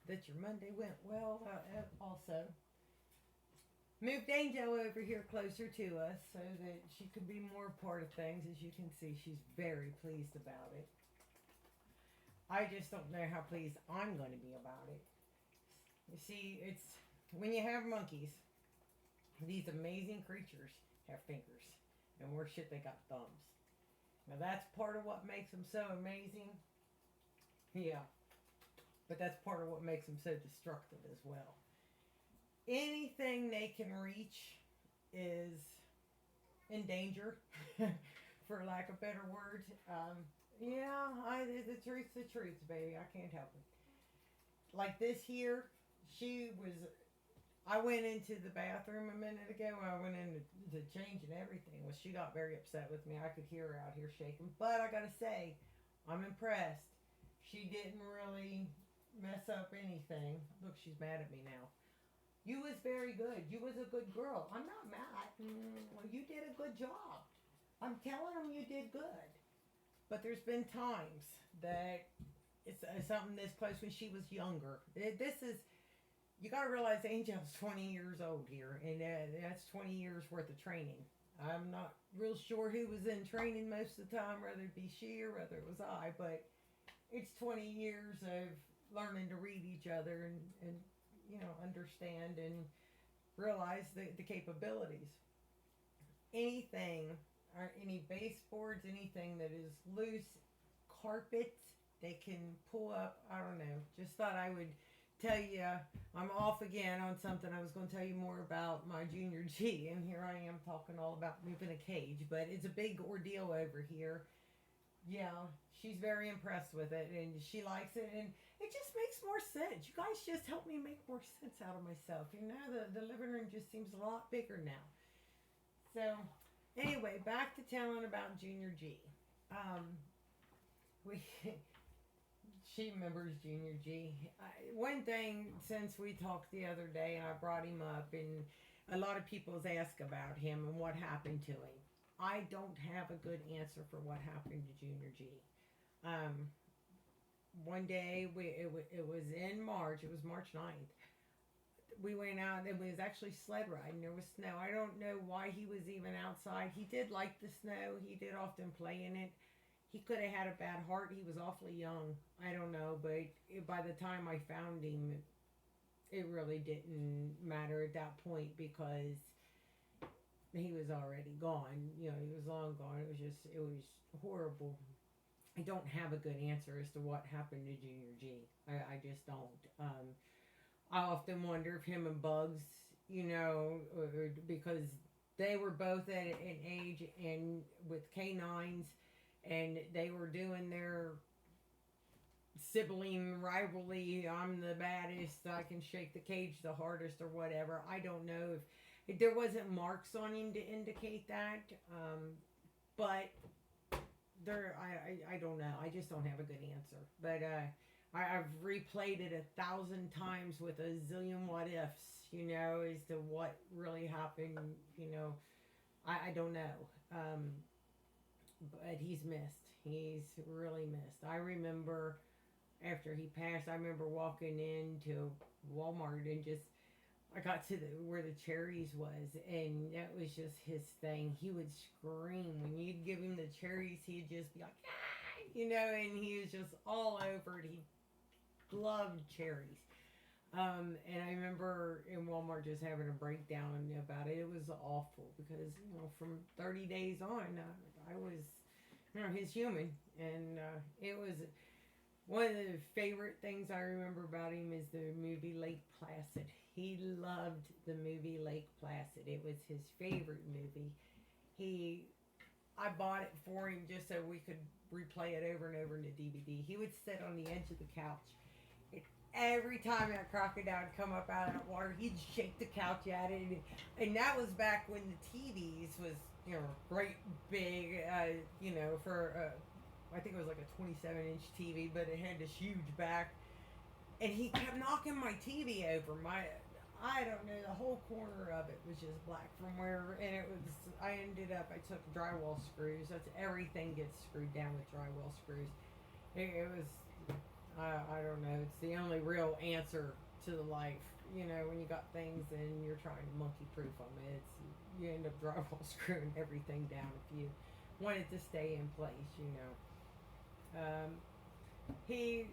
that your Monday went well. Also, moved Angel over here closer to us so that she could be more part of things. As you can see, she's very pleased about it. I just don't know how pleased I'm going to be about it. You see, it's when you have monkeys, these amazing creatures have fingers, and worse shit, they got thumbs. Now that's part of what makes them so amazing. Yeah, but that's part of what makes them so destructive as well. Anything they can reach is in danger, for lack of better words. Yeah, the truth's the truth, baby. I can't help it. Like this here, she was. I went into the bathroom a minute ago. I went in to change and everything. Well, she got very upset with me. I could hear her out here shaking. But I gotta say, I'm impressed. She didn't really mess up anything. Look, she's mad at me now. You was very good. You was a good girl. I'm not mad. Well, you did a good job. I'm telling them you did good. But there's been times that it's something this close when she was younger. This is, you got to realize Angel's 20 years old here, and that's 20 years worth of training. I'm not real sure who was in training most of the time, whether it be she or whether it was I, but it's 20 years of learning to read each other and understand and realize the capabilities. Anything, or any baseboards, anything that is loose, carpet, they can pull up. I don't know. Just thought I would tell you. I'm off again on something. I was going to tell you more about my Junior G, and here I am talking all about moving a cage, but it's a big ordeal over here. Yeah, she's very impressed with it, and she likes it, and it just makes more sense. You guys just help me make more sense out of myself. The living room just seems a lot bigger now. So, anyway, back to telling about Junior G. Um, we she remembers Junior G. One thing, since we talked the other day, and I brought him up, and a lot of people's asked about him and what happened to him. I don't have a good answer for what happened to Junior G. Um, One day, it was in March. It was March 9th. We went out. It was actually sled riding. There was snow. I don't know why he was even outside. He did like the snow. He did often play in it. He could have had a bad heart. He was awfully young. I don't know, but by the time I found him, it really didn't matter at that point because he was already gone. He was long gone. It was horrible. I don't have a good answer as to what happened to Junior G. I just don't. I often wonder if him and Bugs, because they were both at an age and with canines, and they were doing their sibling rivalry. I'm the baddest. I can shake the cage the hardest, or whatever. I don't know if there wasn't marks on him to indicate that, but I don't know. I just don't have a good answer. But I've replayed it 1,000 times with a zillion what ifs, as to what really happened. I don't know. But he's missed. He's really missed. I remember after he passed, I remember walking into Walmart and just I got to where the cherries was, and that was just his thing. He would scream when you'd give him the cherries. He'd just be like, ah! And he was just all over it. He loved cherries. And I remember in Walmart just having a breakdown about it. It was awful because from 30 days on, I was his human, and it was one of the favorite things I remember about him is the movie Lake Placid. He loved the movie Lake Placid. It was his favorite movie. I bought it for him just so we could replay it over and over in the DVD. He would sit on the edge of the couch. Every time that crocodile would come up out of that water, he'd shake the couch at it. And that was back when the TVs was, great big, for, I think it was like a 27-inch TV, but it had this huge back. And he kept knocking my TV over. I don't know, the whole corner of it was just black from where, and I took drywall screws. That's everything gets screwed down with drywall screws. It was, I don't know. It's the only real answer to the life. You know, when you got things and you're trying to monkey proof them, it's you end up drywall screwing everything down if you want it to stay in place. You know, he.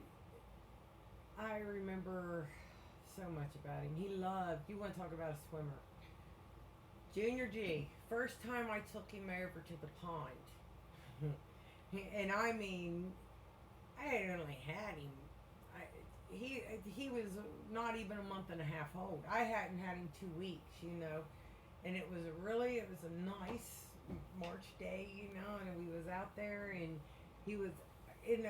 I remember so much about him. He loved. You want to talk about a swimmer? Junior G. First time I took him over to the pond, and I mean, I had only had him. I, he was not even a month and a half old. I hadn't had him 2 weeks, you know, and it was a nice March day, you know, and we was out there, and he was in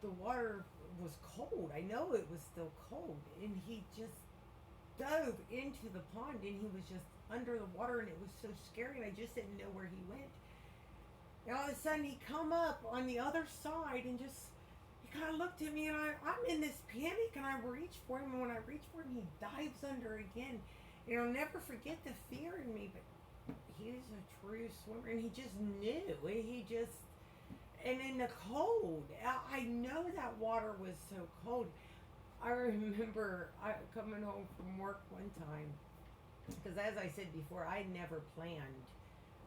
the water was cold. I know it was still cold, and he just dove into the pond, and he was just under the water, and it was so scary, and I just didn't know where he went. And all of a sudden, he come up on the other side and just he kind of looked at me, and I'm in this panic, and I reach for him, and when I reach for him, he dives under again. And I'll never forget the fear in me, but he was a true swimmer, and he just knew. And in the cold, I know that water was so cold. I remember coming home from work one time, because as I said before, I never planned.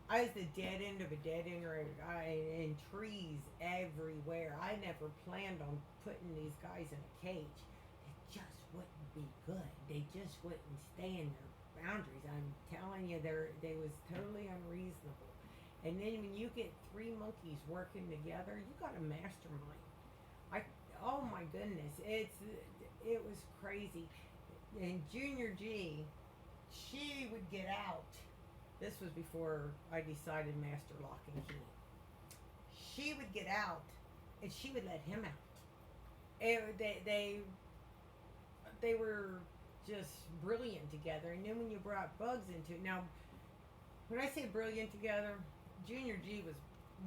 I was the dead end of a dead end road, and trees everywhere. I never planned on putting these guys in a cage. It just wouldn't be good. They just wouldn't stay in their boundaries. I'm telling you, they was totally unreasonable. And then when you get 3 monkeys working together, you got a mastermind. Oh my goodness, it was crazy. And Junior G, she would get out. This was before I decided master lock and key. She would get out, and she would let him out. They were just brilliant together. And then when you brought bugs into it, now when I say brilliant together, Junior G was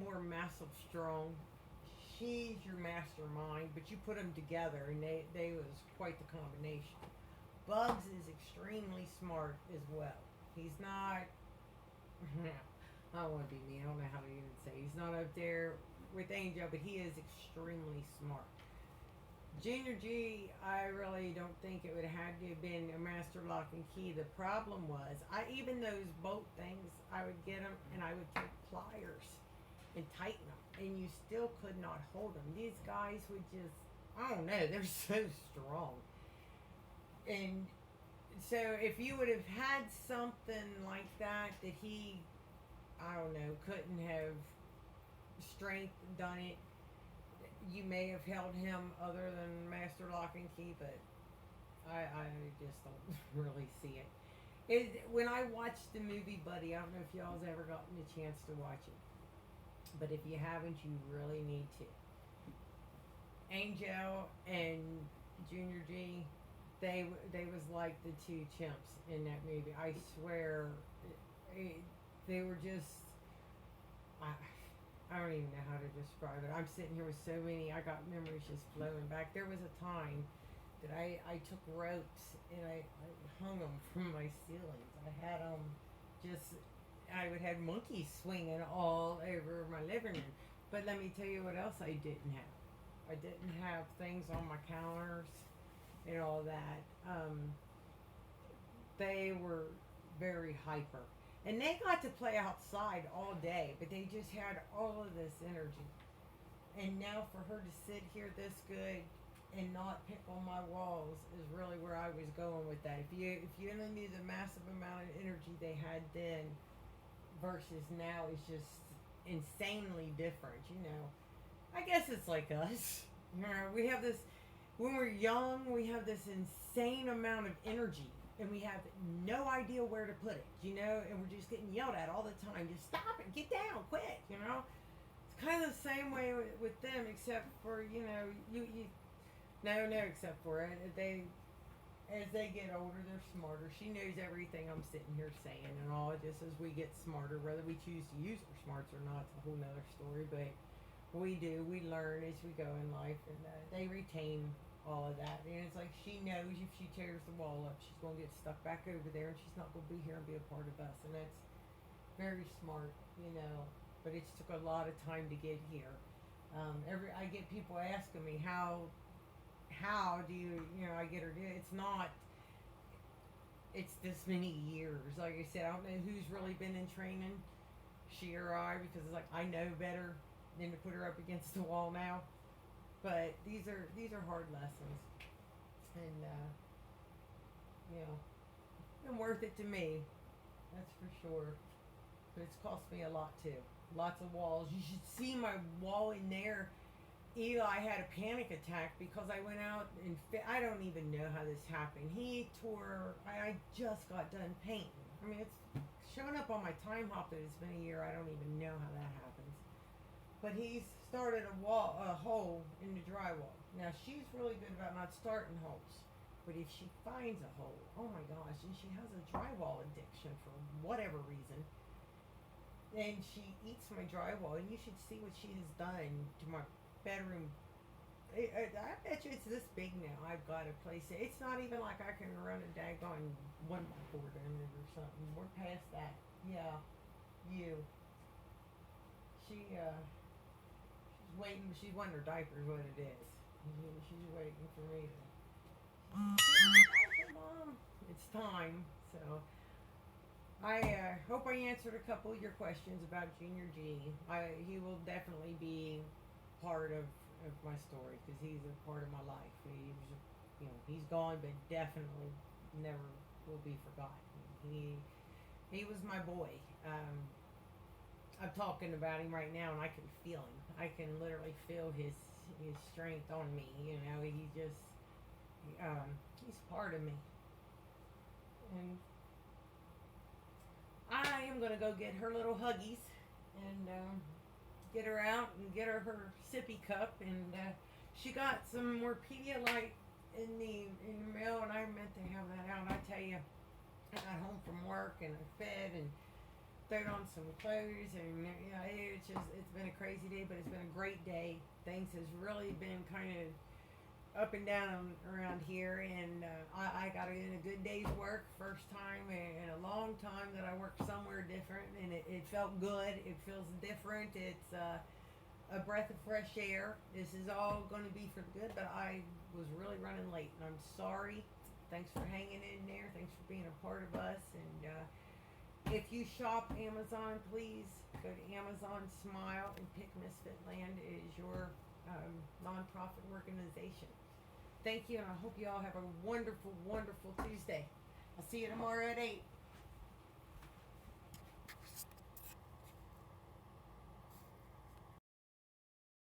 more massive strong. She's your mastermind, but you put them together, and they was quite the combination. Bugs is extremely smart as well. He's not. I don't want to be mean. I don't know how to even say. He's not up there with Angel, but he is extremely smart. Junior G, I really don't think it would have had to have been a master lock and key. The problem was, even those bolt things, I would get them and I would take pliers and tighten them, and you still could not hold them. These guys would just, I don't know, they're so strong. And so if you would have had something like that he, I don't know, couldn't have strength done it, you may have held him other than master lock and key, but I just don't really see it. When I watched the movie Buddy, I don't know if y'all's ever gotten a chance to watch it, but if you haven't, you really need to. Angel and Junior G, they was like the 2 chimps in that movie. I swear, they were just. I don't even know how to describe it. I'm sitting here with so many. I got memories just flowing back. There was a time that I took ropes and I hung them from my ceilings. I had them I would have monkeys swinging all over my living room. But let me tell you what else I didn't have. I didn't have things on my counters and all that. They were very hyper. And they got to play outside all day, but they just had all of this energy. And now for her to sit here this good and not pick on my walls is really where I was going with that. If you only knew the massive amount of energy they had then versus now is just insanely different, you know. I guess it's like us. You know, we have this, when we're young, we have this insane amount of energy. And we have no idea where to put it, you know, and we're just getting yelled at all the time. Just stop it, get down, quit, you know. It's kind of the same way with them, except for, you know, except for it. As they get older, they're smarter. She knows everything I'm sitting here saying and all. Just as we get smarter, whether we choose to use our smarts or not, it's a whole nother story. But we learn as we go in life, and they retain all of that. And it's like she knows if she tears the wall up, she's going to get stuck back over there, and she's not going to be here and be a part of us. And that's very smart, you know. But it took a lot of time to get here. I get people asking me how how do I get her to do it? It's not, it's this many years. Like I said, I don't know who's really been in training, she or I, because it's like I know better than to put her up against the wall now. But these are hard lessons, and and worth it to me. That's for sure. But it's cost me a lot too. Lots of walls. You should see my wall in there. Eli had a panic attack because I went out and I don't even know how this happened. He tore. I just got done painting. I mean, it's showing up on my time hop that it's been a year. I don't even know how that happens. But he's started a hole in the drywall. Now she's really good about not starting holes. But if she finds a hole, oh my gosh, and she has a drywall addiction for whatever reason, and she eats my drywall, and you should see what she has done to my bedroom. I bet you it's this big now. I've got to place it. It's not even like I can run a daggone 1x4 in it or something. We're past that. Yeah, you. She's waiting. She's wanting her diapers. What it is. She's waiting for me to. Mom, it's time. So I hope I answered a couple of your questions about Junior G. He will definitely be part of my story because he's a part of my life. He's gone, but definitely never will be forgotten. He was my boy. I'm talking about him right now, and I can feel him. I can literally feel his strength on me. He's part of me. And I am gonna go get her little huggies and get her out and get her sippy cup. And she got some more Pedialyte in the mail, and I meant to have that out. I tell you, I got home from work and I fed and thrown on some clothes, and it's been a crazy day, but it's been a great day. Things has really been kind of up and down around here, and I got in a good day's work, first time in a long time that I worked somewhere different, and it felt good. It feels different. It's a breath of fresh air. This is all going to be for the good, but I was really running late, and I'm sorry. Thanks for hanging in there. Thanks for being a part of us. And if you shop Amazon, please go to Amazon, smile, and pick MisfitLand. It is your nonprofit organization. Thank you, and I hope you all have a wonderful, wonderful Tuesday. I'll see you tomorrow at 8.